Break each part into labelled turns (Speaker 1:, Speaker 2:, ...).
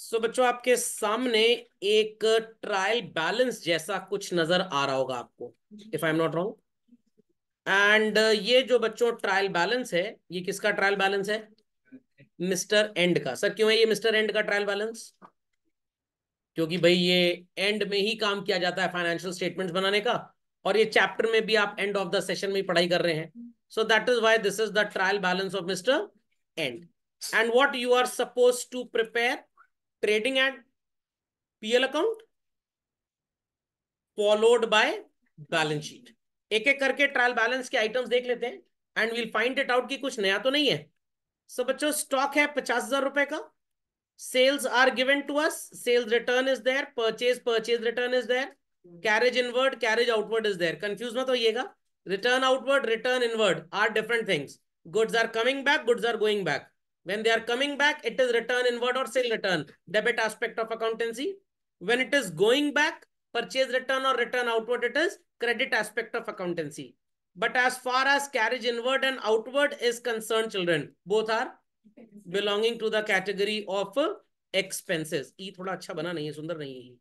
Speaker 1: सो बच्चों आपके सामने एक ट्रायल बैलेंस जैसा कुछ नजर आ रहा होगा आपको, if I am not wrong. And ये जो बच्चों ट्रायल बैलेंस है, ये किसका ट्रायल बैलेंस है? मिस्टर एंड का। सर क्यों है ये मिस्टर एंड का ट्रायल बैलेंस? क्योंकि भाई ये एंड में ही काम किया जाता है फाइनेंशियल स्टेटमेंट्स बनाने का, और ये चैप्टर में भी आप एंड ऑफ द सेशन में ही पढ़ाई कर रहे हैं। So that is why this is the trial balance of mister and. And what you are suppose to prepare? Trading and PL account followed by balance sheet. एक एक करके trial balance के items देख लेते हैं and we'll find it out कि कुछ नया तो नहीं है। सो बच्चों स्टॉक है 50,000 रुपए का। Sales are given to us, sales return is there, purchase return is there, carriage inward carriage outward is there. Confuse मत होइएगा, return outward return inward are different things. Goods are coming back, goods are going back. when they are coming back it is return inward or sale return, debit aspect of accountancy. When it is going back, purchase return or return outward, it is credit aspect of accountancy. But as far as carriage inward and outward is concerned, children, both are belonging to the category of expenses. ई थोड़ा अच्छा बना नहीं है, सुंदर नहीं है।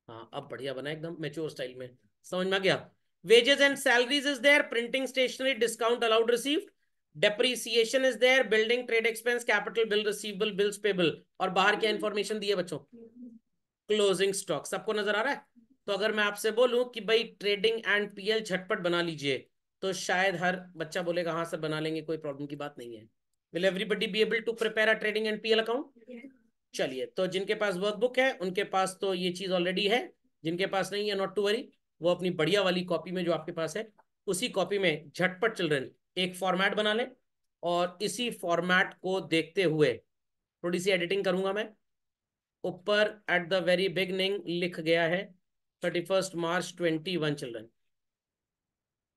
Speaker 1: हाँ अब बढ़िया बना, एकदम मेच्योर स्टाइल में। समझ में आ गया? wages and salaries is there, printing stationery discount allowed received, depreciation is there, building trade expense, capital bill receivable, bills payable। और बाहर क्या इंफॉर्मेशन दी है बच्चों? Closing stock. सबको नजर आ रहा है? तो अगर मैं आपसे बोलूं कि भाई ट्रेडिंग एंड पीएल झटपट बना लीजिए, तो शायद हर बच्चा बोलेगा हाँ सर बना लेंगे, कोई प्रॉब्लम की बात नहीं है। Will everybody be able to prepare a trading and PL account? चलिए, तो जिनके पास वर्कबुक है उनके पास तो ये चीज ऑलरेडी है, जिनके पास नहीं है नॉट टू वरी, वो अपनी बढ़िया वाली कॉपी में जो आपके पास है उसी कॉपी में झटपट चिल्ड्रन एक फॉर्मेट बना लें, और इसी फॉर्मेट को देखते हुए थोड़ी सी एडिटिंग करूंगा मैं। ऊपर एट द वेरी बिगनिंग लिख गया है 31 मार्च 2021 चिल्ड्रन,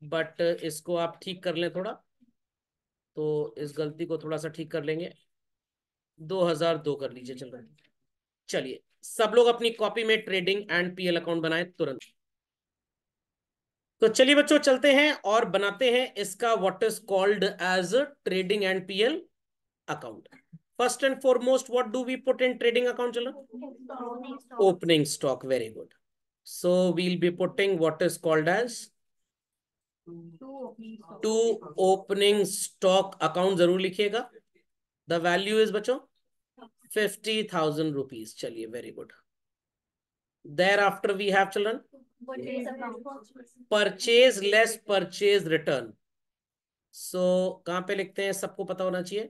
Speaker 1: बट इसको आप ठीक कर लें थोड़ा, तो इस गलती को थोड़ा सा ठीक कर लेंगे, 2002 कर लीजिए चिल्ड्रन। चलिए सब लोग अपनी कॉपी में ट्रेडिंग एंड पीएल अकाउंट बनाए तुरंत। तो चलिए बच्चों चलते हैं और बनाते हैं इसका what is called as trading and PL account. First and foremost what do we put in trading account children? Opening stock. Very good. So we'll be putting what is called as to opening stock account. जरूर लिखिएगा। The value is बच्चों 50,000 rupees. चलिए very good. There after we have children purchase less purchase return. So कहां पे लिखते हैं? सबको पता होना चाहिए।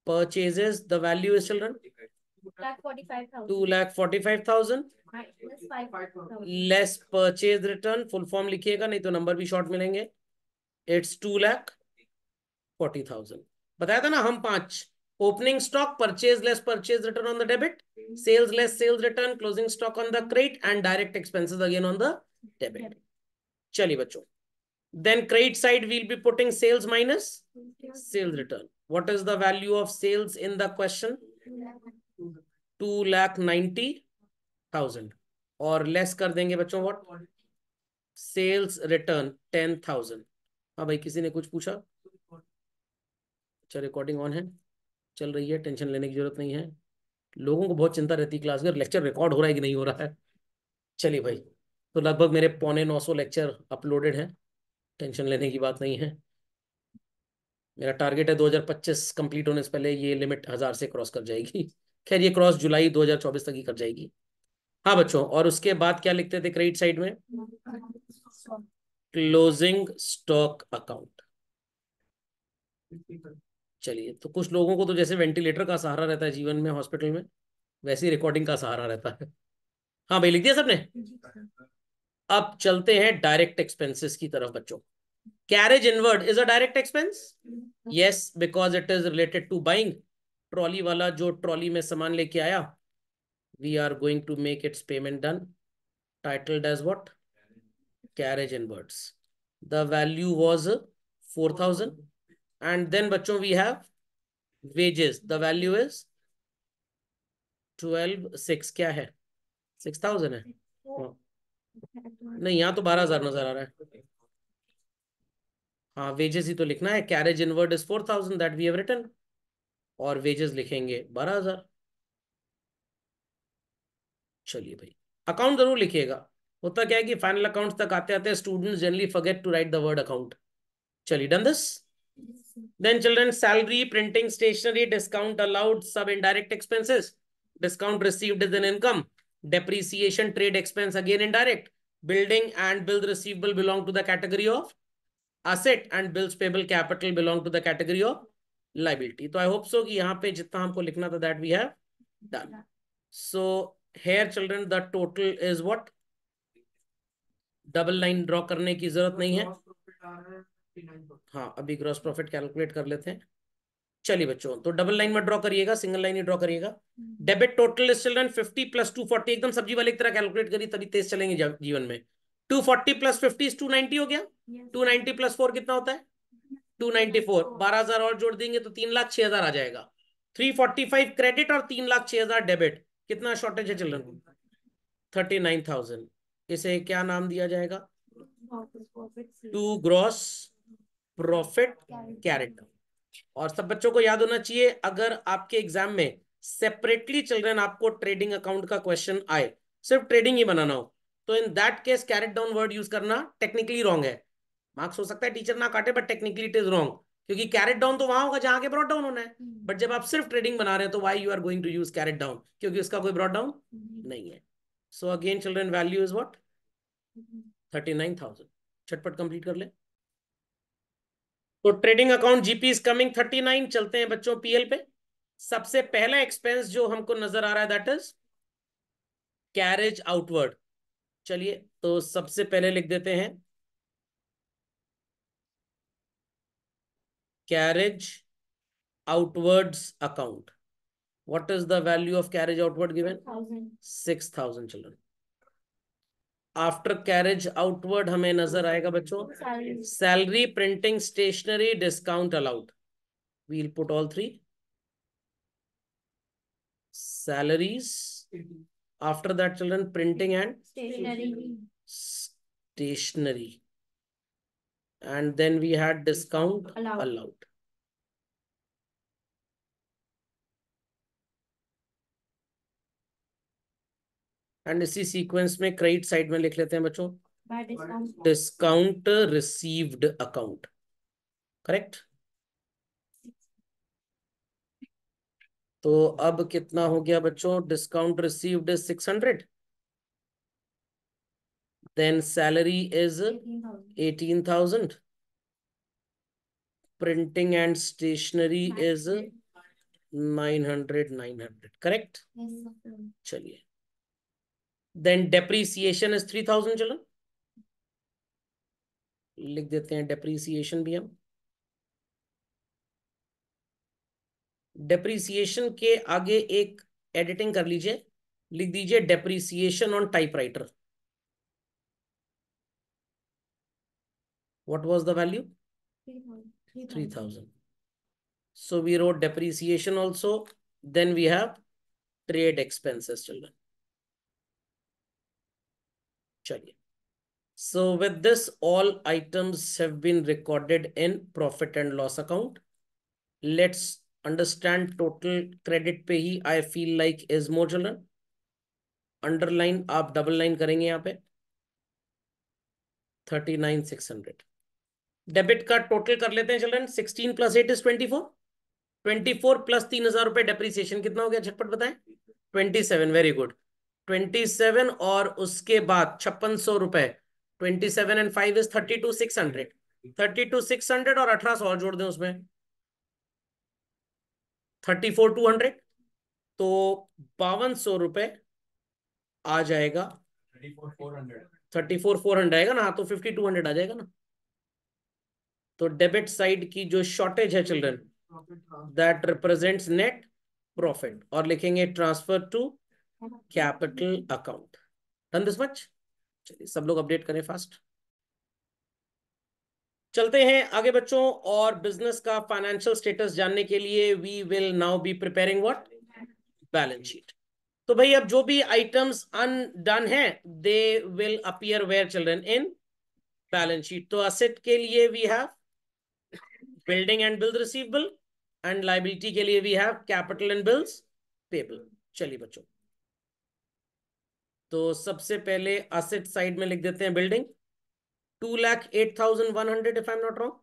Speaker 1: Purchases the value is children 2,45,000 less purchase return. Full form लिखिएगा नहीं तो नंबर भी शॉर्ट मिलेंगे। इट्स 2,40,000। बताया था ना हम पांच। Opening stock, purchase less purchase return on the debit, sales less sales return, closing stock on the credit and direct expenses again on the debit. चलिए बच्चों, then credit side we'll be putting sales minus sales return. What is the value of sales in the question? 2,90,000। और less कर देंगे बच्चों what? Sales return 10,000। हाँ भाई किसी ने कुछ पूछा? अच्छा रिकॉर्डिंग ऑन है, चल रही है, टेंशन लेने की जरूरत नहीं है। लोगों को बहुत चिंता रहती है क्लास में लेक्चर रिकॉर्ड हो रहा है कि नहीं हो रहा है। चलिए भाई, तो लगभग मेरे 950 लेक्चर अपलोडेड हैं, टेंशन लेने की बात नहीं है। मेरा टारगेट है 2025 कंप्लीट होने से पहले ये लिमिट 1000 से क्रॉस कर जाएगी। खैर ये क्रॉस जुलाई 2024 तक ही कर जाएगी। हाँ बच्चों, और उसके बाद क्या लिखते थे क्रेडिट साइड में? Closing stock account. चलिए, तो कुछ लोगों को तो जैसे वेंटिलेटर का सहारा रहता है जीवन में हॉस्पिटल में, वैसे ही रिकॉर्डिंग का सहारा रहता है। हाँ भाई लिख दिया सबने? अब चलते हैं डायरेक्ट एक्सपेंसेस की तरफ बच्चों। Carriage inward is a direct expense? Yes, because it is related to buying. Trolley वाला जो ट्रॉली में सामान लेके आया, we are going to make its payment done, titled as what? Carriage inwards. The value was 4,000। And then बच्चों we have wages, the value is 12,600। क्या है? 6,000 है? हाँ। नहीं यहाँ तो 12,000 नजर आ रहा है। हाँ वेजेस ही तो लिखना है। Carriage inward is 4,000 that we have written. और वेजेस लिखेंगे 12,000। चलिए भाई, अकाउंट जरूर लिखिएगा। होता क्या है कि फाइनल अकाउंट तक आते आते students generally forget to write the word account. चलिए, done this. Then children, salary, printing, stationery, discount allowed, sub indirect expenses. Discount received is an income. Depreciation, trade expense, again indirect. Building and bills receivable belong to the category of asset, and bills payable capital belong to the category of liability. तो I hope so कि यहाँ पे जितना हमको लिखना था that we have done. So here children, the total is what? Double line draw करने की जरूरत नहीं है। हाँ, अभी ग्रॉस प्रॉफिट कैलकुलेट कर लेते हैं। चलिए बच्चों, तो डबल लाइन में ड्रॉ करिएगा, सिंगल लाइन ही ड्रॉ करिएगा। डेबिट टोटल इज चिल्ड्रन 50 + 240, एकदम सब्जी वाले की तरह कैलकुलेट करिए, तभी तेज चलेंगे जीवन में। 240 + 50 इज 290 हो गया। 290 + 4 कितना होता है? 294। 12,000 और जोड़ देंगे तो 3,06,000 आ जाएगा। 345 क्रेडिट और 3,06,000 डेबिट। कितना शॉर्टेज है चिल्ड्रन? 39,000। इसे क्या नाम दिया जाएगा? To gross profit carried. और सब बच्चों को याद होना चाहिए, अगर आपके एग्जाम में सेपरेटली चिल्ड्रन आपको ट्रेडिंग अकाउंट का क्वेश्चन आए, सिर्फ ट्रेडिंग ही बनाना हो, तो in that case carried down word use करना टेक्निकली रॉन्ग है। मार्क्स हो सकता है टीचर ना काटे, but technically it is wrong, क्योंकि कैरेट डाउन तो वहां होगा जहां के ब्रॉट डाउन होना है। बट जब आप सिर्फ ट्रेडिंग बना रहे हैं तो why you are going to use carried down? क्योंकि उसका कोई ब्रॉट डाउन नहीं है। So again children, value is what? 39,000। झटपट कंप्लीट कर ले। तो trading account GP is coming 39। चलते हैं बच्चों पीएल पे। सबसे पहला एक्सपेंस जो हमको नजर आ रहा है दैट इज कैरेज आउटवर्ड। चलिए, तो सबसे पहले लिख देते हैं carriage outwards account. What is the value of carriage outward given? 6,000 children. After carriage outward हमें नजर आएगा बच्चों salary, printing, stationery, discount allowed. We'll put all three. salaries, after that children printing and stationery, and then we had discount allowed. And इसी sequence में credit side में लिख लेते हैं बच्चों डिस्काउंट रिसीव्ड अकाउंट। करेक्ट। तो अब कितना हो गया बच्चों? Discount received is 600, then salary is 18,000, printing and stationery is 900। Correct. चलिए, देन डेप्रीसिएशन इज 3,000। चलो लिख देते हैं डेप्रीसिएशन भी हम। डेप्रीसिएशन के आगे एक एडिटिंग कर लीजिए, लिख दीजिए depreciation on typewriter. What was the value? 3,000. So we wrote depreciation also. Then we have trade expenses, children. चलिए. So with this, all items have been recorded in profit and loss account. Let's understand total credit पे ही I feel like is more, children. Underline आप double line करेंगे यहाँ पे 39,600. Debit का total कर लेते हैं चिल्ड्रन। 16 + 8 इज 24। 24 + 3,000 रुपए डेप्रीसिएशन कितना हो गया? झटपट बताएं। 27। Very good. 27 और उसके बाद 5600 रुपए। 27 and 5 is 32,600। 32,600 और 1800 और जोड़ दें उसमें 34,200। तो 5,200 रुपए आ जाएगा। 34,400 आएगा ना? तो 5,200 आ जाएगा ना? तो डेबिट साइड की जो शॉर्टेज है children that represents net profit, और लिखेंगे transfer to capital account. Done this much. चलिए सब लोग अपडेट करें फास्ट। चलते हैं आगे बच्चों, और बिजनेस का फाइनेंशियल स्टेटस जानने के लिए we will now be preparing what? Balance sheet. तो भाई अब जो भी आइटम्स अनडन हैं they will appear where children? In balance sheet. तो असेट के लिए we have building and bills receivable, and liability के लिए we have capital and bills payable. चलिए बच्चों, तो सबसे पहले असेट साइड में लिख देते हैं building 2,08,100 if I'm not wrong.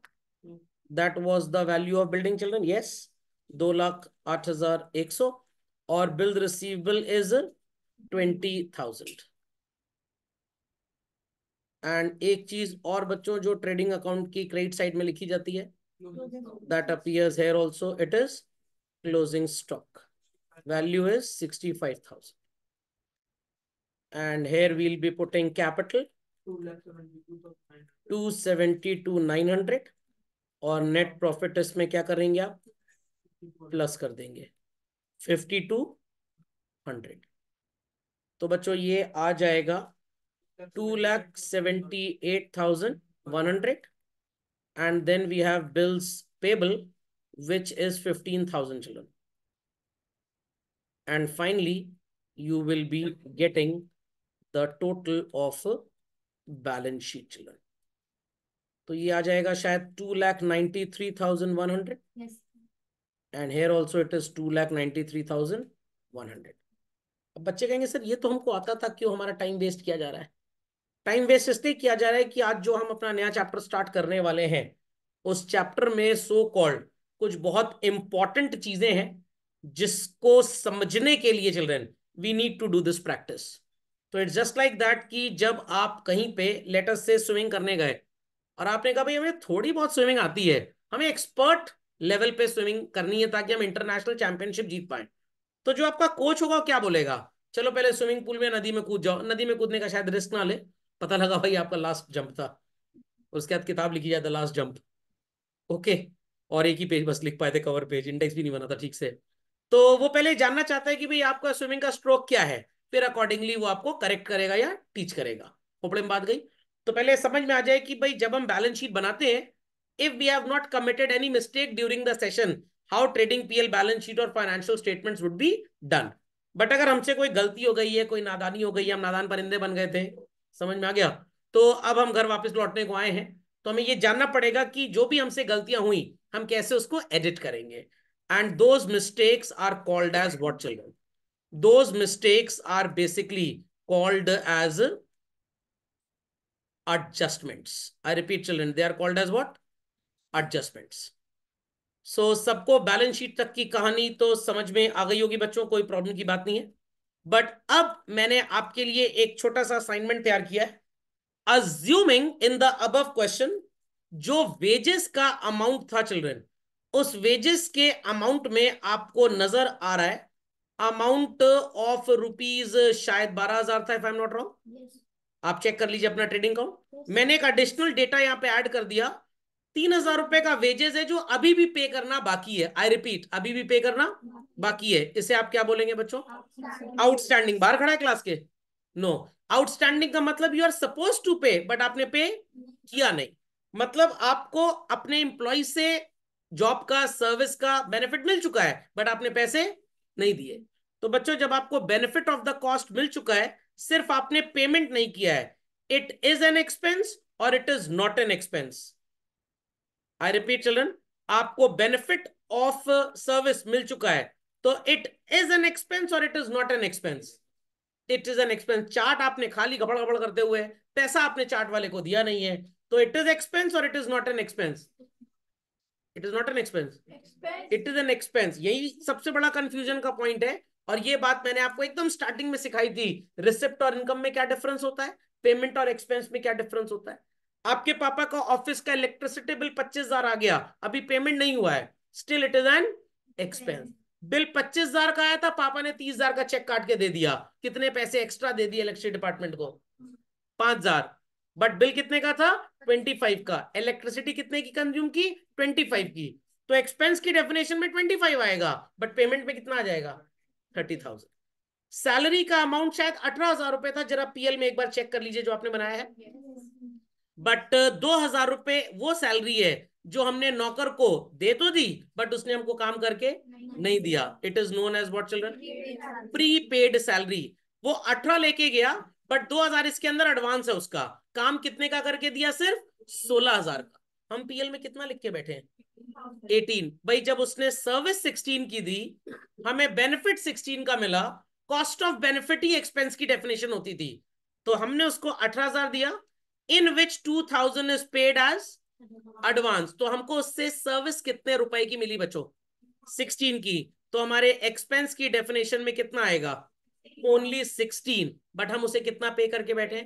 Speaker 1: That was the value of building, children. Yes, 2,08,100 और bill receivable is 20,000. एंड एक चीज और बच्चों जो ट्रेडिंग अकाउंट की क्रेडिट साइड में लिखी जाती है, that appears here also, it is closing stock, value is 65,000 and here we'll be putting capital 272,900 और नेट प्रॉफिट इसमें क्या करेंगे आप, प्लस कर देंगे 5,200। तो बच्चों ये आ जाएगा 2,78,100 and then we have bills payable which is 15,000 children, and finally you will be getting the total of balance sheet children. तो ये आ जाएगा शायद 2,93,100 and here also it is 2,93,100. अब बच्चे कहेंगे सर ये तो हमको आता था, क्यों हमारा टाइम वेस्ट किया जा रहा है? टाइम वेस्ट इसलिए किया जा रहा है कि आज जो हम अपना नया चैप्टर स्टार्ट करने वाले हैं उस चैप्टर में सो कॉल्ड कुछ बहुत इंपॉर्टेंट चीजें हैं जिसको समझने के लिए children we need to do this practice. तो इट्स जस्ट लाइक दैट कि जब आप कहीं पे लेटर से स्विमिंग करने गए और आपने कहा भाई हमें थोड़ी बहुत स्विमिंग आती है, हमें एक्सपर्ट लेवल पे स्विमिंग करनी है ताकि हम इंटरनेशनल चैंपियनशिप जीत पाए, तो जो आपका कोच होगा क्या बोलेगा, चलो पहले स्विमिंग पूल में नदी में कूद जाओ, नदी में कूदने का शायद रिस्क ना ले, पता लगा भाई आपका लास्ट जंप था, उसके बाद किताब लिखी जाए द लास्ट जंप, ओके, और एक ही पेज बस लिख पाए थे, कवर पेज, इंडेक्स भी नहीं बना था ठीक से। तो वो पहले जानना चाहता है कि भाई आपका स्विमिंग का स्ट्रोक क्या है, फिर अकॉर्डिंगली वो आपको करेक्ट करेगा या टीच करेगा। खोपड़े में बात गई। तो पहले समझ में आ जाए कि भाई जब हम बैलेंस शीट बनाते हैं, if we have not committed any mistake during the session, how trading PL balance sheet और financial statements would be done. But अगर हमसे कोई गलती हो गई है, कोई नादानी हो गई है, हम नादान परिंदे बन गए थे, समझ में आ गया, तो अब हम घर वापस लौटने को आए हैं, तो हमें ये जानना पड़ेगा कि जो भी हमसे गलतियां हुई हम कैसे उसको एडिट करेंगे। And those mistakes are called as what children, those mistakes are basically called as adjustments. I repeat children, they are called as what? Adjustments. So सबको बैलेंस शीट तक की कहानी तो समझ में आ गई होगी बच्चों, कोई प्रॉब्लम की बात नहीं है। बट अब मैंने आपके लिए एक छोटा सा असाइनमेंट तैयार किया है। Assuming in the above question जो वेजेस का अमाउंट था चिल्ड्रन, उस वेजेस के अमाउंट में आपको नजर आ रहा है अमाउंट ऑफ रुपीज शायद 12,000 था, if I am not wrong. आप चेक कर लीजिए अपना ट्रेडिंग अकाउंट। मैंने एक एडिशनल डेटा यहाँ पे ऐड कर दिया, 3,000 रुपए का वेजेस है जो अभी भी पे करना बाकी है। आई रिपीट, अभी भी पे करना बाकी है। इसे आप क्या बोलेंगे बच्चों? आउटस्टैंडिंग। बाहर खड़ा है क्लास के? नो, आउटस्टैंडिंग का मतलब यू आर सपोज टू पे बट आपने पे किया नहीं, मतलब आपको अपने एम्प्लॉय से जॉब का सर्विस का बेनिफिट मिल चुका है बट आपने पैसे नहीं दिए। तो बच्चों जब आपको बेनिफिट ऑफ द कॉस्ट मिल चुका है, सिर्फ आपने पेमेंट नहीं किया है, इट इज एन एक्सपेंस और it is not an expense. I repeat children, आपको बेनिफिट ऑफ सर्विस मिल चुका है तो इट इज एन एक्सपेंस और it is not an expense. It is an expense. Chart आपने खाली गबड़ गबड़ करते हुए पैसा आपने चार्ट वाले को दिया नहीं है, तो इट इज एक्सपेंस और it is not an expense. It is not an expense, it is an expense. यही सबसे बड़ा कंफ्यूजन का पॉइंट है। और ये बात मैंने आपको एकदम स्टार्टिंग में सिखाई थी, रिसिप्ट और इनकम में क्या डिफरेंस होता है, पेमेंट और एक्सपेंस में क्या डिफरेंस होता है। आपके पापा का ऑफिस का इलेक्ट्रिसिटी बिल 25,000 आ गया, अभी पेमेंट नहीं हुआ है, still it is an expense. Bill 25,000 का आया था, पापा ने 30,000 का चेक काट के दे दिया, कितने पैसे एक्स्ट्रा दे दिए इलेक्ट्रिसिटी डिपार्टमेंट को? 5,000। बट बिल कितने का था? 25 का। इलेक्ट्रिसिटी कितने की कंज्यूम की? 25 की। तो एक्सपेंस की डेफिनेशन में 25 आएगा बट पेमेंट में कितना आ जाएगा? 30,000। सैलरी का अमाउंट शायद 18,000 रुपए था, जरा पीएल में एक बार चेक कर लीजिए जो आपने बनाया है। बट 2,000 रुपए वो सैलरी है जो हमने नौकर को दे तो दी बट उसने हमको काम करके नहीं दिया। It is known as what children? Prepaid salary. वो 18 लेके गया बट 2,000 इसके अंदर एडवांस है उसका, काम कितने का करके दिया? सिर्फ 16,000 का। हम पीएल में कितना लिख के बैठे हैं? 18। भाई जब उसने सर्विस 16 की दी, हमें बेनिफिट 16 का मिला, cost of benefit he expense की डेफिनेशन होती थी, तो हमने उसको 18,000 दिया, इन विच 2,000 इज पेड एज एडवांस। तो हमको उससे सर्विस कितने रुपए की मिली बच्चों? 16 की। तो हमारे एक्सपेंस की डेफिनेशन में कितना आएगा? ओनली 16, बट हम उसे कितना पे करके बैठे?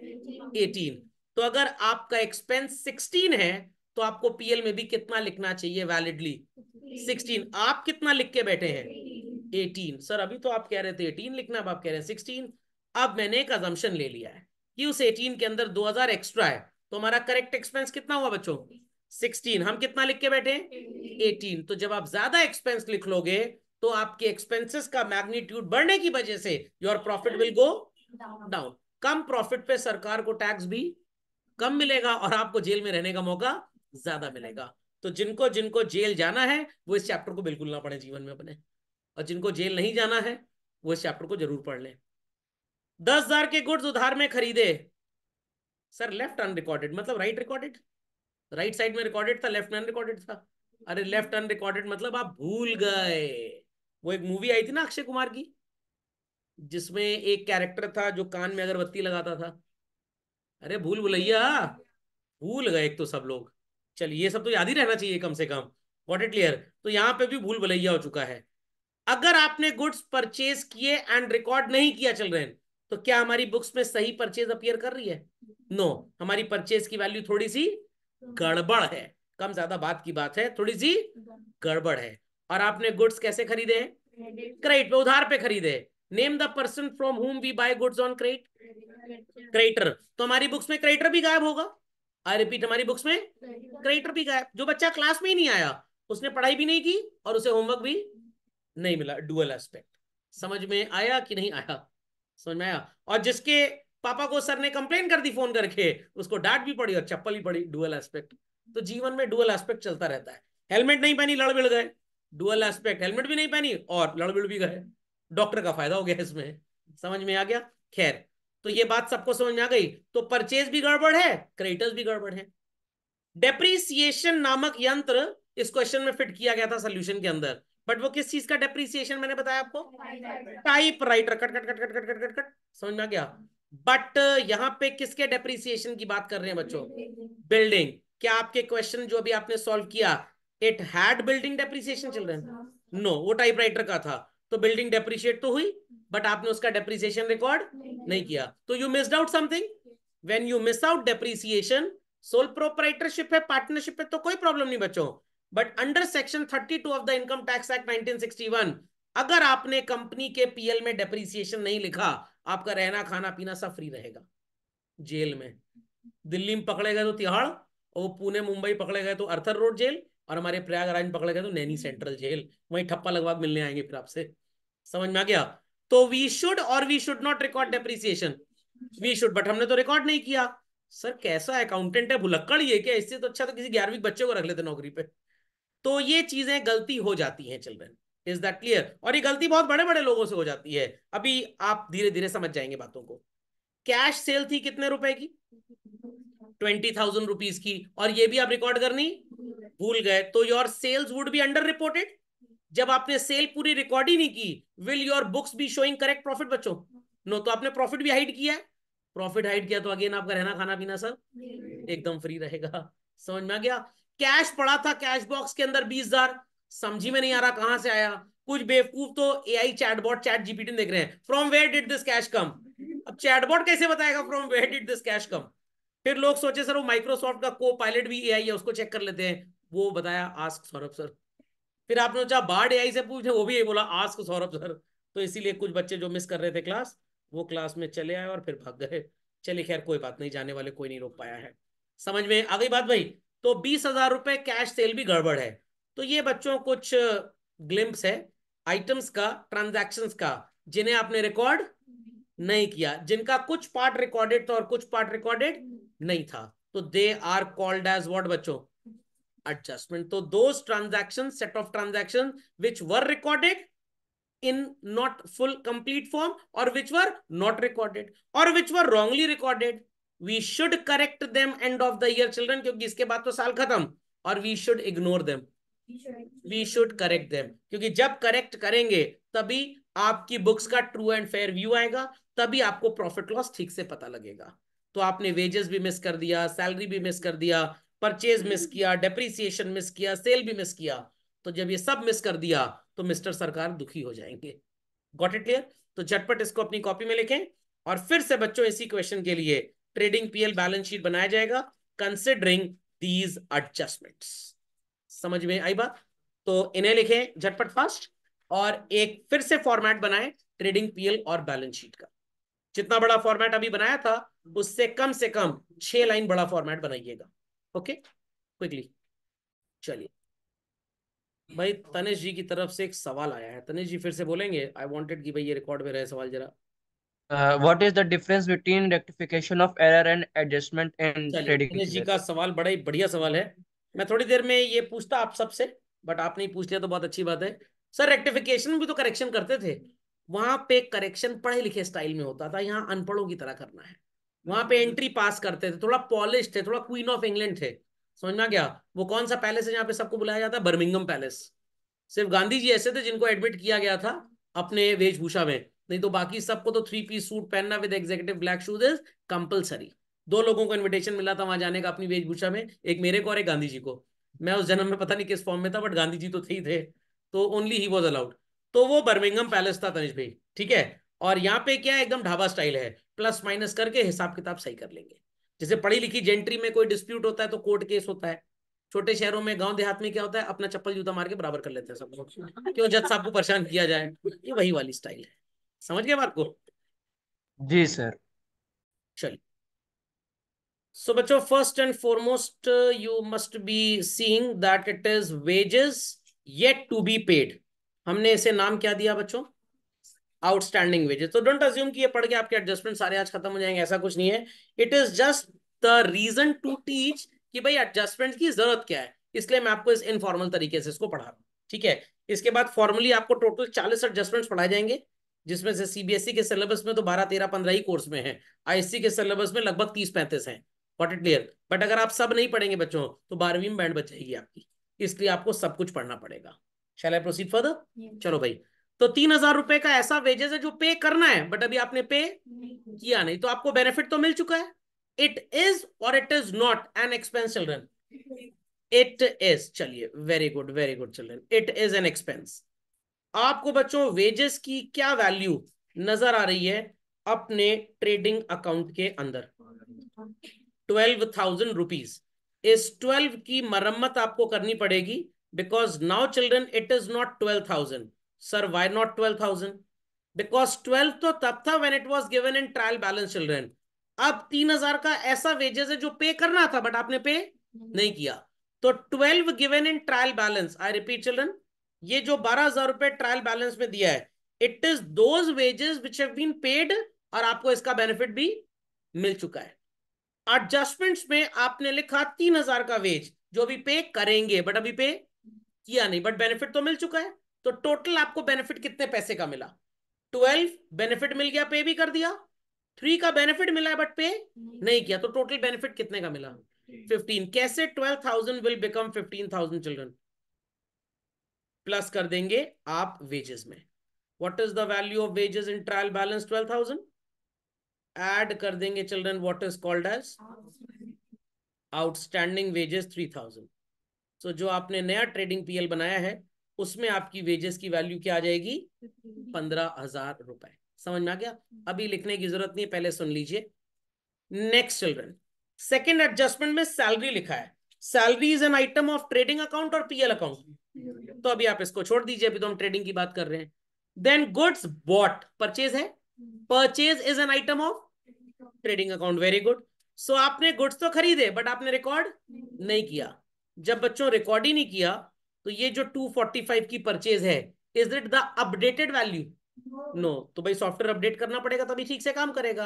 Speaker 1: 18। तो अगर आपका एक्सपेंस 16 है तो आपको पीएल में भी कितना लिखना चाहिए वैलिडली? 16। आप कितना लिख के बैठे हैं? 18। सर अभी तो आप कह रहे थे 18 लिखना, अब आप कह रहे हैं 16। अब मैंने एक अजम्पशन ले लिया है कि उस 18 के अंदर 2,000 एक्स्ट्रा है, तो हमारा करेक्ट एक्सपेंस कितना हुआ बच्चों? 16। हम कितना लिख के बैठे? 18। तो जब आप ज्यादा एक्सपेंस लिख लोगे तो आपके एक्सपेंसेस का मैग्नीट्यूड बढ़ने की वजह से your profit will go down. Come profit पे सरकार को टैक्स भी कम मिलेगा और आपको जेल में रहने का मौका ज्यादा मिलेगा। तो जिनको जिनको जेल जाना है वो इस चैप्टर को बिल्कुल ना पढ़े जीवन में अपने, और जिनको जेल नहीं जाना है वो इस चैप्टर को जरूर पढ़ लें। 10,000 के गुड्स उधार में खरीदे। सर लेफ्ट अनरिकॉर्डेड मतलब राइट रिकॉर्डेड? राइट साइड में रिकॉर्डेड था, लेफ्ट में अनरिकॉर्डेड था। अरे लेफ्ट अनरिकॉर्डेड मतलब आप भूल गए। वो एक मूवी आई थी ना अक्षय कुमार की, जिसमें एक कैरेक्टर था जो कान में अगरबत्ती लगाता था। अरे भूल भुलैया। भूल गए एक तो सब लोग। चलिए ये सब तो याद ही रहना चाहिए कम से कम। What it clear? तो यहां पे भी भूल भुलैया हो चुका है। अगर आपने गुड्स परचेज किए एंड रिकॉर्ड नहीं किया चिल्ड्रेन, तो क्या हमारी बुक्स में सही परचेज अपीयर कर रही है? नो हमारी परचेज की वैल्यू थोड़ी सी गड़बड़ है। कम ज्यादा बात की बात है, थोड़ी सी गड़बड़ है। और आपने गुड्स कैसे खरीदे हैं? क्रेडिट पे, उधार पे खरीदे। Name the person from whom we buy goods on credit. Creditor. तो हमारी बुक्स में क्रेडिटर भी गायब होगा। आई रिपीट, हमारी बुक्स में क्रेडिटर भी गायब। जो बच्चा क्लास में ही नहीं आया, उसने पढ़ाई भी नहीं की और उसे होमवर्क भी नहीं मिला। डुअल एस्पेक्ट समझ में आया कि नहीं आया? समझ में आया। और जिसके पापा को सर ने कंप्लेन कर दी फोन करके, उसको डांट भी पड़ी और चप्पल भी पड़ी। Dual aspect. तो जीवन में डुअल एस्पेक्ट चलता रहता है। हेलमेट नहीं पहनी, लड़ भिड़ गए। डुअल एस्पेक्ट, हेलमेट भी नहीं पहनी और लड़ भिड़ भी गए। डॉक्टर का फायदा हो गया इसमें। समझ में आ गया? खैर, तो ये बात सबको समझ में आ गई। तो परचेज भी गड़बड़ है, क्रेडिटर्स भी गड़बड़ है। डेप्रीसिएशन नामक यंत्र इस क्वेश्चन में फिट किया गया था सोल्यूशन के अंदर, बट वो किस चीज का डेप्रीसिएशन मैंने बताया आपको? Type writer. Cut cut cut cut cut cut cut cut, समझ में आ गया? बट यहां पे किसके डेप्रीसिएशन की बात कर रहे हैं बच्चों? बिल्डिंग। क्या आपके क्वेश्चन जो अभी आपने सॉल्व किया, it had building depreciation children? No, वो टाइप राइटर का था। तो बिल्डिंग डेप्रीशिएट तो हुई, बट आपने उसका डेप्रीसिएशन रिकॉर्ड नहीं किया। तो you missed out something. When you miss out depreciation, sole proprietorship है, पार्टनरशिप है, तो कोई प्रॉब्लम नहीं बच्चों। But under section 32 of the income tax act 1961, अगर आपने कंपनी के पीएल में डेप्रीसिएशन नहीं लिखा, आपका रहना खाना पीना सब फ्री रहेगा। जेल में, दिल्ली में पकड़े गए तो तिहाड़, और पुणे मुंबई पकड़े गए तो अर्थर रोड जेल, और हमारे प्रयागराज में पकड़े गए तो नैनी सेंट्रल जेल। वहीं ठप्पा लगवा मिलने आएंगे फिर आपसे। समझ में आ गया? तो वी शुड और we should not record depreciation. We should, but हमने तो रिकॉर्ड नहीं किया। सर कैसा अकाउंटेंट है, भुलक्कड़ ये क्या? इससे तो अच्छा तो किसी 11वीं बच्चे को रख लेते नौकरी पे। तो ये चीजें गलती हो जाती हैं चिल्ड्रन। Is that clear? और ये गलती बहुत बड़े बड़े लोगों से हो जाती है। अभी आप धीरे धीरे समझ जाएंगे बातों को। कैश सेल थी कितने रुपए की? 20,000 रुपीज की। और ये भी आप रिकॉर्ड करनी भूल गए, तो your sales would be under reported. जब आपने सेल पूरी रिकॉर्ड ही नहीं की, will your books be showing correct profit बच्चों? नो। तो आपने प्रॉफिट भी हाइड किया है। प्रॉफिट हाइड किया तो अगेन आपका रहना खाना पीना सब एकदम फ्री रहेगा। समझ में आ गया? कैश पड़ा था कैश बॉक्स के अंदर 20,000। समझी में नहीं आ रहा कहां से आया। कुछ बेवकूफ तो एआई चैटबॉट चैट जीपीटी देख रहे हैं, from where did this cash come. अब चैटबॉट कैसे बताएगा from where did this cash come? फिर लोग सोचे सर वो माइक्रोसॉफ्ट का को पायलट भी एआई है, उसको चेक कर लेते हैं। वो बताया आस्क सौरभ सर। फिर आपने सोचा बार्ड एआई से पूछे, वो भी यही बोला आस्क सौरभ सर। तो इसीलिए कुछ बच्चे जो मिस कर रहे थे क्लास, वो क्लास में चले आए और फिर भाग गए। चलिए खैर कोई बात नहीं, जाने वाले कोई नहीं रोक पाया है। समझ में आ गई बात भाई? तो 20,000 रुपए कैश सेल भी गड़बड़ है। तो ये बच्चों कुछ ग्लिम्स है आइटम्स का, ट्रांजैक्शंस का, जिन्हें आपने रिकॉर्ड नहीं किया, जिनका कुछ पार्ट रिकॉर्डेड था और कुछ पार्ट रिकॉर्डेड नहीं था। तो they are called as what बच्चों? adjustment. So those transactions, set of transactions which were recorded in not full complete form, or which were not recorded, or which were wrongly recorded, we should correct them end of the year children, क्योंकि इसके बाद तो साल खत्म, और we should ignore them. We should correct them, क्योंकि जब correct करेंगे तभी आपकी बुक्स का ट्रू एंड फेयर व्यू आएगा, तभी आपको प्रॉफिट लॉस ठीक से पता लगेगा। तो आपने वेजेस भी मिस कर दिया, सैलरी भी मिस कर दिया, परचेज मिस किया, डेप्रीसिएशन मिस किया, सेल भी मिस किया। तो जब ये सब मिस कर दिया तो मिस्टर सरकार दुखी हो जाएंगे। Got it clear? तो झटपट इसको अपनी कॉपी में लिखें, और फिर से बच्चों इसी क्वेश्चन के लिए ट्रेडिंग पीएल बैलेंस शीट बनाया जाएगा कंसिडरिंग दीज एडजस्टमेंट्स। समझ में आई बात? तो इन्हें लिखें झटपट फास्ट, और एक फिर से फॉर्मेट बनाएं ट्रेडिंग पीएल और बैलेंस शीट का। जितना बड़ा फॉर्मेट अभी बनाया था उससे कम से कम 6 लाइन बड़ा फॉर्मेट बनाइएगा। Okay, quickly. चलिए भाई, तनिष जी की तरफ से एक सवाल आया है। तनिष जी फिर से बोलेंगे? आई वांटेड कि भाई ये रिकॉर्ड में रहे सवाल जरा।
Speaker 2: What is the difference between rectification of error and adjustment in
Speaker 1: चलिए,
Speaker 2: trading
Speaker 1: दिनेश जी
Speaker 2: PL?
Speaker 1: का सवाल बड़ा ही बढ़िया सवाल है। मैं थोड़ी देर में ये पूछता आप सबसे, बट आपने पूछ लिया तो बहुत अच्छी बात है। सर रेक्टिफिकेशन भी तो करेक्शन करते थे, वहां पे करेक्शन पढ़े लिखे स्टाइल में होता था, यहाँ अनपढ़ों की तरह करना है। वहां पे एंट्री पास करते थे, थोड़ा पॉलिश थे, थोड़ा क्वीन ऑफ इंग्लैंड थे। समझ में आ गया? वो कौन सा पैलेस है जहाँ पे सबको बुलाया जाता है? Birmingham palace. सिर्फ गांधी जी ऐसे थे जिनको एडमिट किया गया था अपने वेशभूषा में, नहीं तो बाकी सबको तो 3 पीस सूट पहनना with executive black shoes is compulsory. 2 लोगों को इनविटेशन मिला था वहां जाने का अपनी वेशभूषा में, एक मेरे को और एक गांधी जी को। मैं उस जन्म में पता नहीं किस फॉर्म में था, बट गांधी जी तो थे ही थे, तो ओनली ही वॉज अलाउड। तो वो बर्मिंघम पैलेस था तनिष भाई, ठीक है। और यहाँ पे क्या है, एकदम ढाबा स्टाइल है, प्लस माइनस करके हिसाब किताब सही कर लेंगे। जैसे पढ़ी लिखी जेंट्री में कोई डिस्प्यूट होता है तो कोर्ट केस होता है। छोटे शहरों में, गांव देहात में क्या होता है, अपना चप्पल जूता मार के बराबर कर लेते हैं सब लोग, क्यों जज साहब को परेशान किया जाए। ये वही वाली स्टाइल है। समझ गए बात को?
Speaker 2: जी सर।
Speaker 1: चलिए, सो बच्चों first and foremost you must be seeing that it is wages yet to be paid. हमने इसे नाम क्या दिया बच्चों? Outstanding wages. तो डोंट अज्यूम कि ये पढ़ के आपके एडजस्टमेंट सारे आज खत्म हो जाएंगे, ऐसा कुछ नहीं है। It is just the reason to teach कि भाई एडजस्टमेंट की जरूरत क्या है, इसलिए मैं आपको इस इनफॉर्मल तरीके से इसको पढ़ा रहा हूँ, ठीक है। इसके बाद फॉर्मली आपको टोटल 40 एडजस्टमेंट्स पढ़ाए जाएंगे, जिसमें से सीबीएसई के सिलेबस में तो 12 13 15 ही कोर्स में है, आईएससी के सिलेबस में लगभग 30 35 हैं। What it clear? बट अगर आप सब नहीं पढ़ेंगे बच्चों तो 12वीं में बैंड बच जाएगी आपकी, इसलिए आपको सब कुछ पढ़ना पड़ेगा। शैल आई प्रोसीड फर्दर? चलो भाई, तो 3,000 रुपए का ऐसा वेजेस है जो पे करना है, बट अभी आपने पे किया नहीं, तो आपको बेनिफिट तो मिल चुका है। इट इज और it is not an expense children? It is. चलिए, very good children, it is an expense. आपको बच्चों वेजेस की क्या वैल्यू नजर आ रही है अपने ट्रेडिंग अकाउंट के अंदर? 12,000 रुपीज। इस 12 की मरम्मत आपको करनी पड़ेगी, because now children it is not 12,000। Sir why not 12,000? Because 12 तो तब था when it was given in trial balance children. अब 3,000 का ऐसा वेजेस है जो पे करना था बट आपने पे नहीं किया। तो 12 given in trial balance, I repeat children, ये जो 12,000 रुपए ट्रायल बैलेंस में दिया है, it is those wages which have been paid, और आपको इसका बेनिफिट भी मिल चुका है। एडजस्टमेंट्स में आपने लिखा 3,000 का वेज जो अभी पे करेंगे, बट अभी पे किया नहीं, बट बेनिफिट तो मिल चुका है। तो टोटल आपको बेनिफिट कितने पैसे का मिला? 12 बेनिफिट मिल गया, पे भी कर दिया। 3 का बेनिफिट मिला है बट पे नहीं किया, तो टोटल बेनिफिट कितने का मिला? 15। कैसे 12,000 विल बिकम 15,000 चिल्ड्रन? प्लस कर देंगे आप वेजेस में। What is the value of wages in trial balance? 12,000। Add कर देंगे children what is called as outstanding wages 3,000। So जो आपने नया ट्रेडिंग पीएल बनाया है उसमें आपकी वेजेस की वैल्यू क्या आ जाएगी? 15,000 रुपए। समझ में आ गया? अभी लिखने की जरूरत नहीं है, पहले सुन लीजिए। नेक्स्ट चिल्ड्रन, सेकेंड एडजस्टमेंट में सैलरी लिखा है। Salary is an item of trading account और पीएल अकाउंट, तो अभी आप इसको छोड़ दीजिए, अभी तो हम ट्रेडिंग की बात कर रहे हैं। देन गुड्स बॉट, परचेज है, purchase is an item of trading account, very good. So आपने गुड्स तो खरीदे बट आपने रिकॉर्ड नहीं किया। जब बच्चों रिकॉर्ड ही नहीं किया तो ये जो 245 की परचेज है, is it the updated value? No. तो भाई सॉफ्टवेयर अपडेट करना पड़ेगा तभी ठीक से काम करेगा।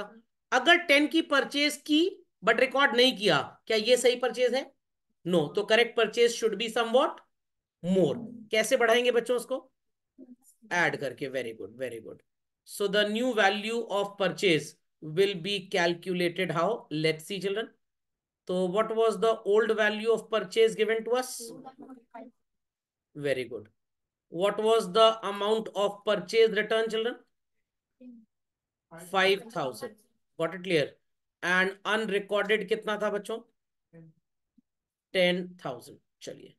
Speaker 1: अगर 10 की परचेज की बट रिकॉर्ड नहीं किया, क्या ये सही परचेज है? नो। तो correct purchase should be somewhat more. कैसे बढ़ाएंगे बच्चों उसको? ऐड करके। Very good, very good. So the new value of purchase will be calculated how? Let's see children. So what was the old value of purchase given to us? Very good. What was the amount of purchase return, children? 5,000. Got it clear? And unrecorded कितना था बच्चों? 10,000. चलिए.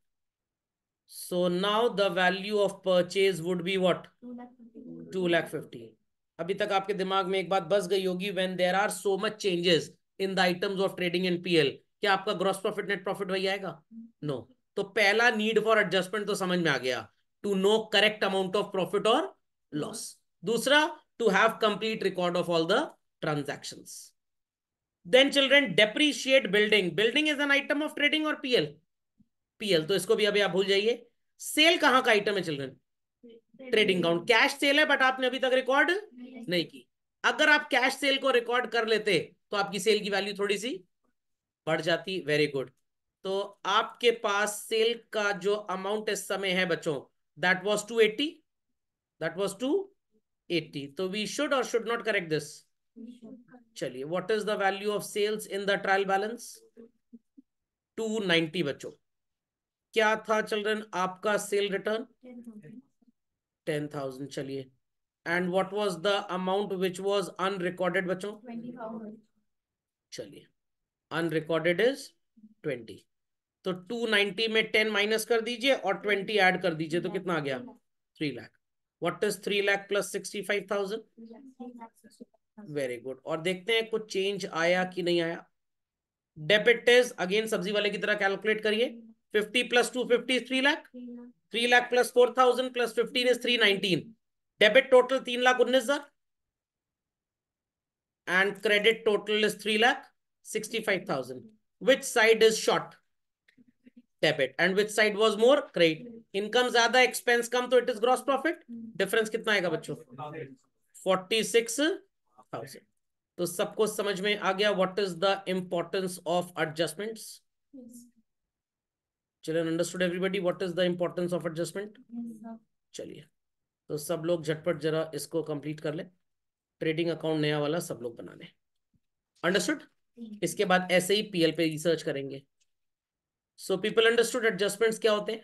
Speaker 1: So now the value of purchase would be what? 2,50,000. अभी तक आपके दिमाग में एक बात बस गई होगी, when there are so much changes in the items of trading in PL, क्या आपका ग्रॉस प्रॉफिट नेट प्रॉफिट वही आएगा? नो. तो पहला नीड फॉर एडजस्टमेंट तो समझ में आ गया, to know correct amount of profit और लॉस. दूसरा, to have complete record of all the transactions. Then children, depreciate building. Building is an item of trading और पीएल? पीएल. तो इसको भी अभी आप भूल जाइए. सेल कहां का आइटम है children? Trading count. Cash cell है बट आपने अभी तक रिकॉर्ड नहीं की. अगर आप कैश सेल को रिकॉर्ड कर लेते तो आपकी सेल की वैल्यू थोड़ी सी बढ़ जाती. Very good. तो आपके पास सेल का जो अमाउंट इस समय है बच्चों, दैट वाज 280. That was 280. तो वी शुड और शुड नॉट करेक्ट दिस? चलिए, what is the value of sales in the trial balance? 290 बच्चों. क्या था चिल्ड्रन आपका सेल रिटर्न? 10,000. चलिए, and what was the amount which was unrecorded बच्चों?
Speaker 3: 20,000.
Speaker 1: चलिए, अनरिकॉर्डेड इज 20. तो 290 में 10 माइनस कर दीजिए और 20 ऐड कर दीजिए, तो कितना आ गया? 3 lakh. What is 3 lakh plus 65,000? Very good. और देखते हैं कुछ चेंज आया कि नहीं आया. डेबिट इज अगेन सब्जी वाले की तरह कैलकुलेट करिए. 50 plus 250 is 3 lakh. 3 lakh plus 4,000 plus 15 is 319. Debit total 3,19,000 and credit total is 3,65,000. Which side is short? Debit. And which side was more? Credit. Income ज्यादा, expense कम, तो it is gross profit. Difference कितना आएगा बच्चों? 46,000. तो सबको समझ में आ गया what is the importance of adjustments? Children, understood everybody what is the importance of adjustment? चलिए, तो सब लोग झटपट जरा इसको कंप्लीट कर ले. ट्रेडिंग अकाउंट नया वाला सब लोग बना लें. अंडरस्टूड? इसके बाद ऐसे ही पीएल पे रिसर्च करेंगे. सो पीपल अंडरस्टूड एडजस्टमेंट्स क्या होते हैं?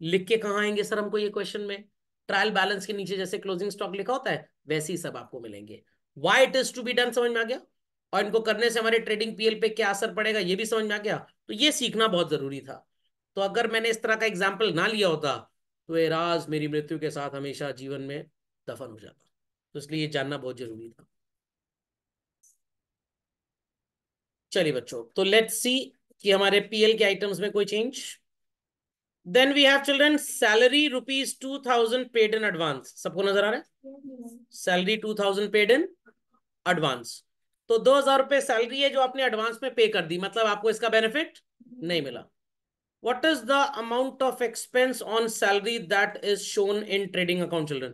Speaker 1: लिख के कहाँ आएंगे सर हमको ये क्वेश्चन में? ट्रायल बैलेंस के नीचे जैसे क्लोजिंग स्टॉक लिखा होता है वैसे ही सब आपको मिलेंगे. Why it is to be done समझ में आ गया, और इनको करने से हमारे ट्रेडिंग पीएल पे क्या असर पड़ेगा ये भी समझ में आ गया. तो ये सीखना बहुत जरूरी था. तो अगर मैंने इस तरह का एग्जाम्पल ना लिया होता तो ये राज मेरी मृत्यु के साथ हमेशा जीवन में दफन हो जाता. तो इसलिए ये जानना बहुत जरूरी था. चलिए बच्चों, तो लेट्स सी कि हमारे पीएल के आइटम्स में कोई change. Then we have children salary ₹2,000 paid in advance. सबको नजर आ रहा है? Salary 2,000 paid in advance. तो 2,000 रुपए सैलरी है जो आपने एडवांस में पे कर दी, मतलब आपको इसका बेनिफिट नहीं मिला. What is the amount of expense on salary that is shown in trading account children?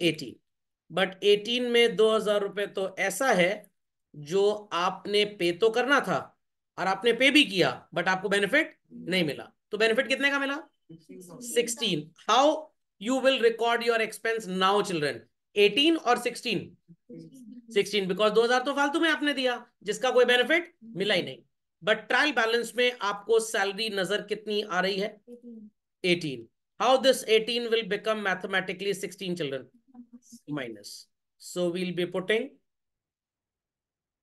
Speaker 1: 18. But 18 में 2,000 रुपए तो ऐसा है जो आपने पे तो करना था और आपने पे भी किया बट आपको बेनिफिट नहीं मिला. तो बेनिफिट कितने का मिला? 16. How you will record your expense now children? 18 और 16? 16, बिकॉज 2,000 तो फालतू में आपने दिया जिसका कोई बेनिफिट मिला ही नहीं. बट ट्रायल बैलेंस में आपको सैलरी नजर कितनी आ रही है? 18. How this 18 will become mathematically 16 children? Minus. So we'll be putting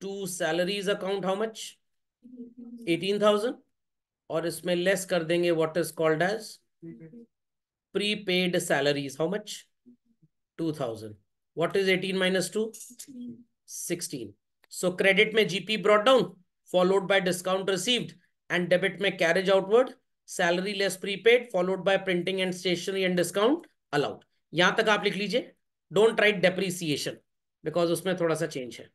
Speaker 1: to salaries account how much? 18,000. और इसमें लेस कर देंगे what is called as prepaid salaries. How much? 2,000. What is 18 minus 2? 16. So credit में GP brought down followed by discount received, and debit में carriage outward, salary less prepaid followed by printing and stationery and discount allowed. यहां तक आप लिख लीजिए. Don't write depreciation because उसमें थोड़ा सा चेंज है.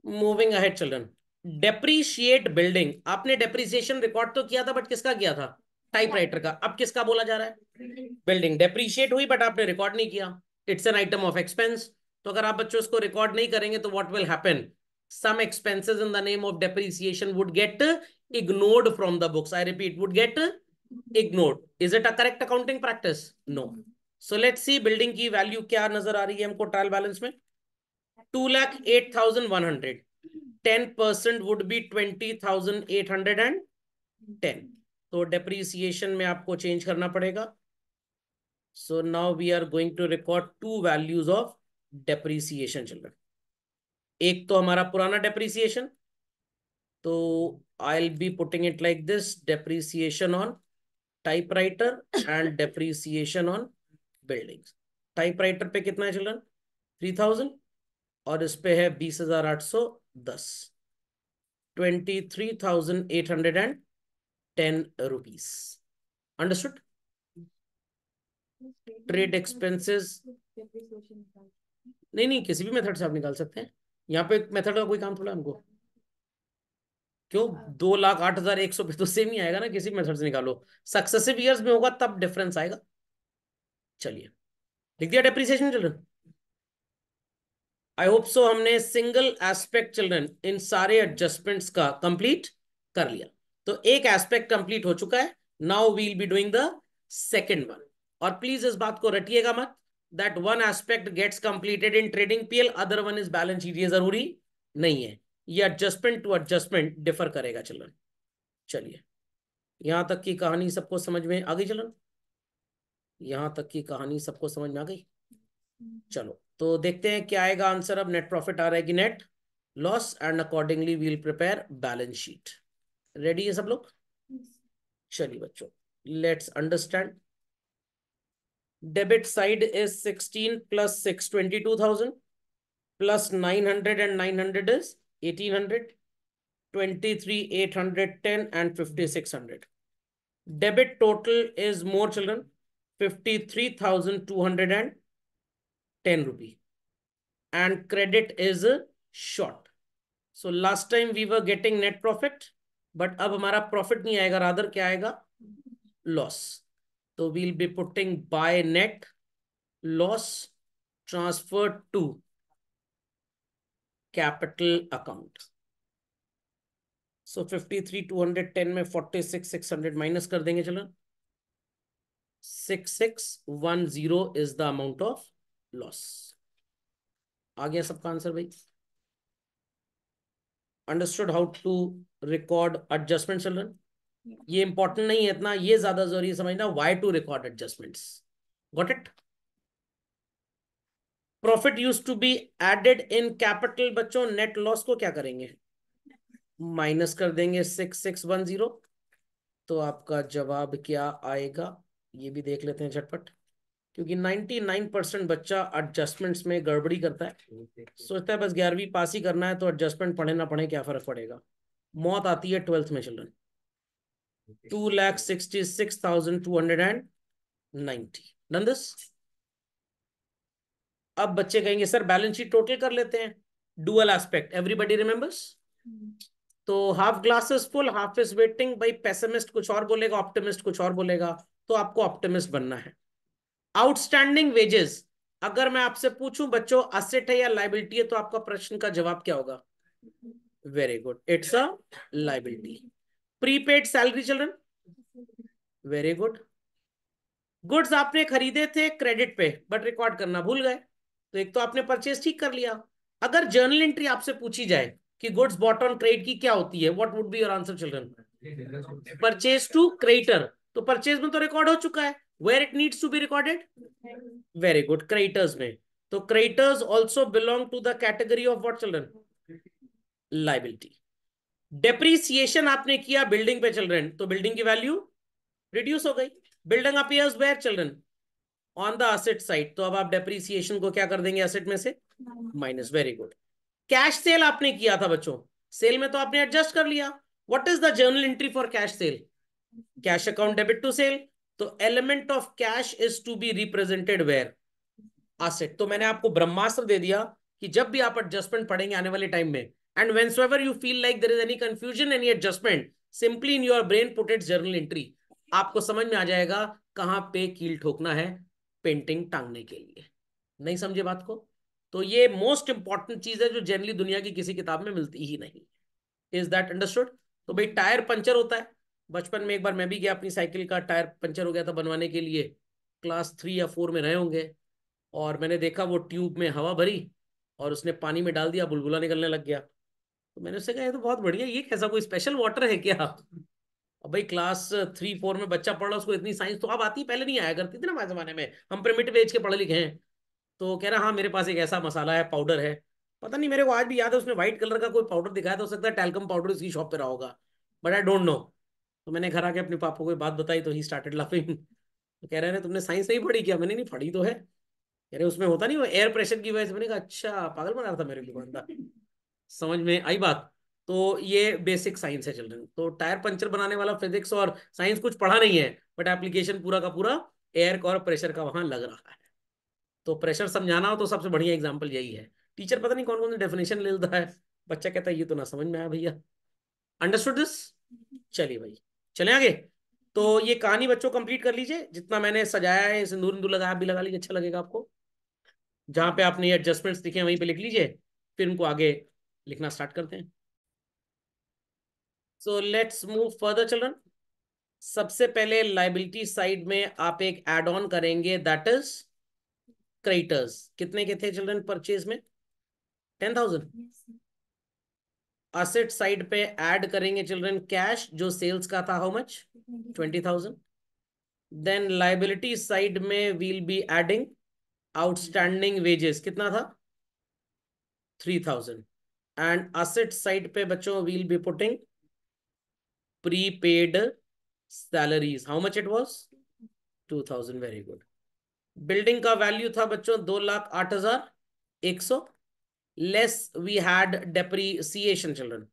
Speaker 1: Moving ahead children, depreciate building. आपने डेप्रीसिएशन रिकॉर्ड तो किया था बट किसका किया था? टाइपराइटर का. अब किसका बोला जा रहा है? बिल्डिंग. डेप्रीशिएट हुई बट आपने रिकॉर्ड नहीं किया. It's an item of expense. तो अगर आप बच्चों इसको रिकॉर्ड नहीं करेंगे तो what will happen? some expenses in the name of depreciation would get ignored from the books. I repeat, would get ignored. Is it a correct accounting practice? No. So let's see building की value क्या नजर आ रही है हमको trial balance में. 2,08,100. 10% would be 20,810. तो depreciation में आपको चेंज करना पड़ेगा. So now we are going to record two values of depreciation children. एक तो हमारा पुराना डेप्रीसिएशन, तो I be putting it like this: depreciation on typewriter and depreciation on buildings. Typewriter पे कितना है चिल्ड्रन? 3000. और इस पे है 20,810, 23,810 रुपीज. अंडरस्टूड. ट्रेड एक्सपेंसेस नहीं नहीं, किसी भी मेथड से आप निकाल सकते हैं. यहाँ पे मेथड का कोई काम थोड़ा हमको. क्यों? 2,08,100 पे तो सेम ही आएगा ना, किसी मेथड से निकालो. सक्सेसिव ईयर्स में होगा तब डिफरेंस आएगा. चलिए, लिख दिया depreciation children. I hope so हमने सिंगल एस्पेक्ट चिल्ड्रन इन सारे एडजस्टमेंट्स का कंप्लीट कर लिया. तो एक एस्पेक्ट कंप्लीट हो चुका है. Now we'll be doing the second one. और प्लीज इस बात को रटिएगा मत, that one aspect gets completed in trading PL, other one is balance sheet. ये जरूरी नहीं है, ये एडजस्टमेंट टू एडजस्टमेंट डिफर करेगा चिल्ड्रन. चलिए, यहां तक की कहानी सबको समझ में आ गई चिल्ड्रन? यहां तक की कहानी सबको समझ में आ गई? चलो तो देखते हैं क्या आएगा आंसर. अब नेट प्रॉफिट आ रहा है कि net loss, and accordingly we'll prepare balance sheet. Ready है सब लोग? चलिए बच्चों, let's understand. Debit side is 16 plus 6 22,000 plus 900 and 900 is 1,800, 23,810 and 5,600. Debit total is more children, 53,210 rupee, and credit is short. So last time we were getting net profit, but अब हमारा profit नहीं आएगा, rather क्या आएगा? Loss. So we'll be putting by net loss transferred to capital account. So 53,210 में 46,600 minus कर देंगे. चलो, 6,610 is the amount of loss. आ गया सबका आंसर भाई? Understood how to record adjustment children? ये इंपॉर्टेंट नहीं है इतना, ये ज्यादा जरूरी है समझना, why to record adjustments. Got it? Profit used to be added in capital. बच्चों नेट लॉस को क्या करेंगे? माइनस कर देंगे 6,610. तो आपका जवाब क्या आएगा ये भी देख लेते हैं झटपट, क्योंकि 99% बच्चा एडजस्टमेंट्स में गड़बड़ी करता है. सोचता है बस 11वीं पास ही करना है, तो एडजस्टमेंट पढ़े ना पढ़े क्या फर्क पड़ेगा. मौत आती है 12th में चिल्ड्रन. 2,66,290. Done this. अब बच्चे कहेंगे सर बैलेंस शीट टोटल कर लेते हैं. Dual aspect, everybody remembers? तो half glass is full, half is waiting. भाई पेसिमिस्ट कुछ और बोलेगा, ऑप्टिमिस्ट कुछ और बोलेगा, तो आपको ऑप्टिमिस्ट बनना है. आउटस्टैंडिंग वेजेस, अगर मैं आपसे पूछूं बच्चों असेट है या लाइबिलिटी है, तो आपका प्रश्न का जवाब क्या होगा? Very good, it's a liability. Prepaid salary children, very good. Goods आपने खरीदे थे क्रेडिट पे, बट रिकॉर्ड करना भूल गए, तो एक तो आपने परचेज ठीक कर लिया. अगर जर्नल एंट्री आपसे पूछी जाए कि गुड्स बॉट ऑन क्रेडिट की क्या होती है, what would be your answer children? Purchase to creditor. तो परचेज में तो रिकॉर्ड हो चुका है, where it needs to be recorded? Very good, creditors में. तो creditors also belong to the category of what children? Liability. Depreciation आपने किया बिल्डिंग पे चिल्ड्रन, तो बिल्डिंग की वैल्यू रिड्यूस हो गई. Building appears where children? On the asset side. तो अब आप डेप्रीसिएशन को क्या कर देंगे एसेट में से? Minus. Very good. Cash cell आपने किया था बच्चों, सेल में तो आपने एडजस्ट कर लिया. What is the journal entry for cash sale? Cash account debit to sale. तो element of cash is to be represented where? Asset. तो मैंने आपको ब्रह्मास्त्र दे दिया कि जब भी आप एडजस्टमेंट पढ़ेंगे आने वाले टाइम में, and whensoever you feel like there is any confusion, any adjustment, simply in your brain put it journal entry. आपको समझ में आ जाएगा कहां पे कील ठोकना है पेंटिंग टांगने के लिए. नहीं समझे बात को? तो ये मोस्ट इंपॉर्टेंट चीज है जो जनरली दुनिया की किसी किताब में मिलती ही नहीं. Is that understood? तो भाई टायर पंचर होता है. बचपन में एक बार मैं भी गया, अपनी साइकिल का टायर पंचर हो गया था बनवाने के लिए. क्लास 3 या 4 में रहे होंगे, और मैंने देखा वो ट्यूब में हवा भरी और उसने पानी में डाल दिया, बुलबुला निकलने लग गया. तो मैंने उससे कहा ये तो बहुत बढ़िया, ये कैसा कोई स्पेशल वाटर है क्या? अब भाई क्लास 3 4 में बच्चा पढ़ रहा है, उसको इतनी साइंस तो अब आती, पहले नहीं आया करती थी ना हमारे जमाने में, हम प्रिमिटिव एज के पढ़े लिखे हैं। तो कह रहा हाँ मेरे पास एक ऐसा मसाला है, पाउडर है, पता नहीं मेरे को आज भी याद है उसने व्हाइट कलर का कोई पाउडर दिखाया था, हो सकता है टैल्कम पाउडर उसकी शॉप पे रहा होगा, बट आई डोंट नो। तो मैंने घर आके अपने पापा को ये बात बताई तो ही स्टार्टेड लाफिंग। तो कह रहे हैं तुमने साइंस नहीं पढ़ी क्या, मैंने नहीं पढ़ी तो है, कह रहे उसमें होता नहीं वो एयर प्रेशर की वजह से। मैंने कहा अच्छा, पागल बना रहा था मेरे को बंदा। समझ में आई बात। तो ये बेसिक साइंस है चिल्ड्रन। तो टायर पंचर बनाने वाला फिजिक्स और साइंस कुछ पढ़ा नहीं है, बट एप्लीकेशन पूरा का पूरा एयर का और प्रेशर का वहां लग रहा है। तो प्रेशर समझाना हो तो सबसे बढ़िया एग्जाम्पल यही है। टीचर पता नहीं कौन कौन सी डेफिनेशन ले लेता है, बच्चा कहता है ये तो ना समझ में आया भैया। Understood this. चलिए भाई, चले आगे। तो ये कहानी बच्चों कंप्लीट कर लीजिए, जितना मैंने सजाया है सिंदूर इंदूर लगाया, आप भी लगा लीजिए, अच्छा लगेगा आपको। जहां पे आपने ये एडजस्टमेंट्स दिखे हैं वहीं पे लिख लीजिए, फिर उनको आगे लिखना स्टार्ट करते हैं। So let's move further children. सबसे पहले लाइबिलिटी साइड में आप एक एड ऑन करेंगे, दैट इज क्रेडिटर्स। कितने के थे चिल्ड्रन परचेज में? 10,000। असेट साइड पे ऐड करेंगे चिल्ड्रन कैश, जो सेल्स का था, how much? 20,000। Then liability side में will be adding outstanding wages, कितना था? 3,000। एंड असेट साइड पे बच्चों will be putting prepaid salaries, how much it was? 2,000। Very good. Building का वैल्यू था बच्चों 2,08,100, less we had depreciation children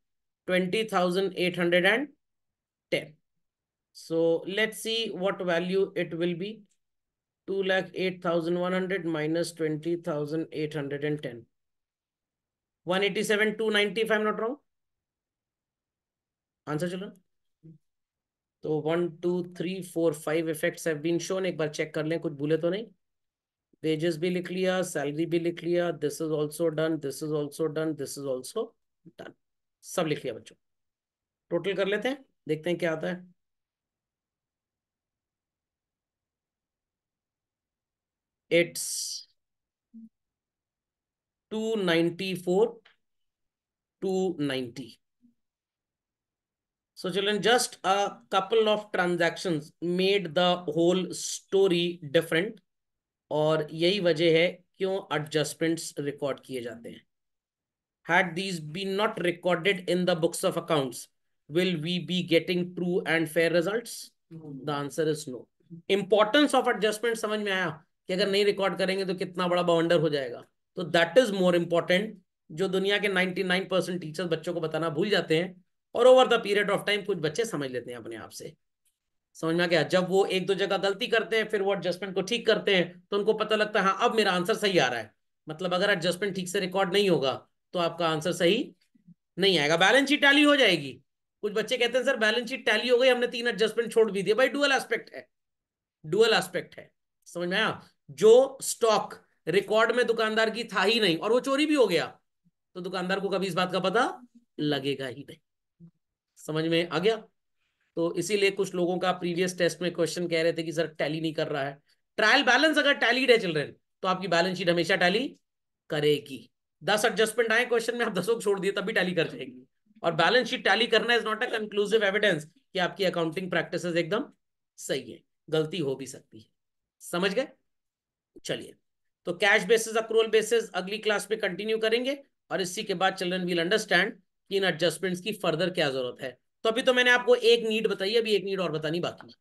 Speaker 1: 20,810. So let's see what value it will be. 2,08,100 minus 20,810. 187,290 if I'm not wrong. Answer children. तो 1 2 3 4 5 effects have been shown. एक बार check कर लें कुछ भूले तो नहीं। वेजेस भी लिख लिया, सैलरी भी लिख लिया, this is also done, this is also done, this is also done, सब लिख लिया बच्चों। टोटल कर लेते हैं, देखते हैं क्या आता है। It's 294,290. So children, just a couple of transactions made the whole story different, और यही वजह है क्यों adjustments रिकॉर्ड किए जाते हैं। Had these been not recorded in the books of accounts, will we be getting true and fair results? The answer is no. Importance of adjustment समझ में आया कि अगर नहीं रिकॉर्ड करेंगे तो कितना बड़ा बवंडर हो जाएगा। तो दैट इज मोर इंपॉर्टेंट, जो दुनिया के 99% टीचर्स बच्चों को बताना भूल जाते हैं, और over the period of time कुछ बच्चे समझ लेते हैं अपने आप से। समझ में आ गया? जब वो एक दो जगह गलती करते हैं फिर वो एडजस्टमेंट को ठीक करते हैं तो उनको पता लगता है हाँ अब मेरा आंसर सही आ रहा है। मतलब अगर एडजस्टमेंट ठीक से रिकॉर्ड नहीं होगा तो आपका आंसर सही नहीं आएगा। बैलेंस शीट टैली हो जाएगी, कुछ बच्चे कहते हैं सर बैलेंस शीट टैली हो गई, हमने 3 एडजस्टमेंट छोड़ भी दिए। भाई डुअल एस्पेक्ट है, डुअल एस्पेक्ट है। समझ में आया? जो स्टॉक रिकॉर्ड में दुकानदार की था ही नहीं और वो चोरी भी हो गया तो दुकानदार को कभी इस बात का पता लगेगा ही नहीं। समझ में आ गया? तो इसीलिए कुछ लोगों का प्रीवियस टेस्ट में क्वेश्चन कह रहे थे कि सर टैली नहीं कर रहा है। ट्रायल बैलेंस अगर टैलीड है चिल्ड्रन तो आपकी बैलेंस शीट हमेशा टैली करेगी। 10 एडजस्टमेंट आए क्वेश्चन में, आप 10 को छोड़ दिए तब भी टैली कर जाएगी। और बैलेंस शीट टैली करना is not a conclusive evidence कि आपकी अकाउंटिंग प्रैक्टिसेस एकदम सही है, गलती हो भी सकती है। समझ गए? चलिए, तो कैश बेसिस अक्रूवल बेसिस अगली क्लास में कंटिन्यू करेंगे, और इसी के बाद चिल्ड्रन विल अंडरस्टैंड कि इन एडजस्टमेंट्स की फर्दर क्या जरूरत है। तो अभी तो मैंने आपको एक नीड बताई, अभी एक नीड और बतानी बाकी है।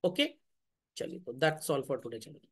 Speaker 1: ओके, चलिए, तो that's all for today children.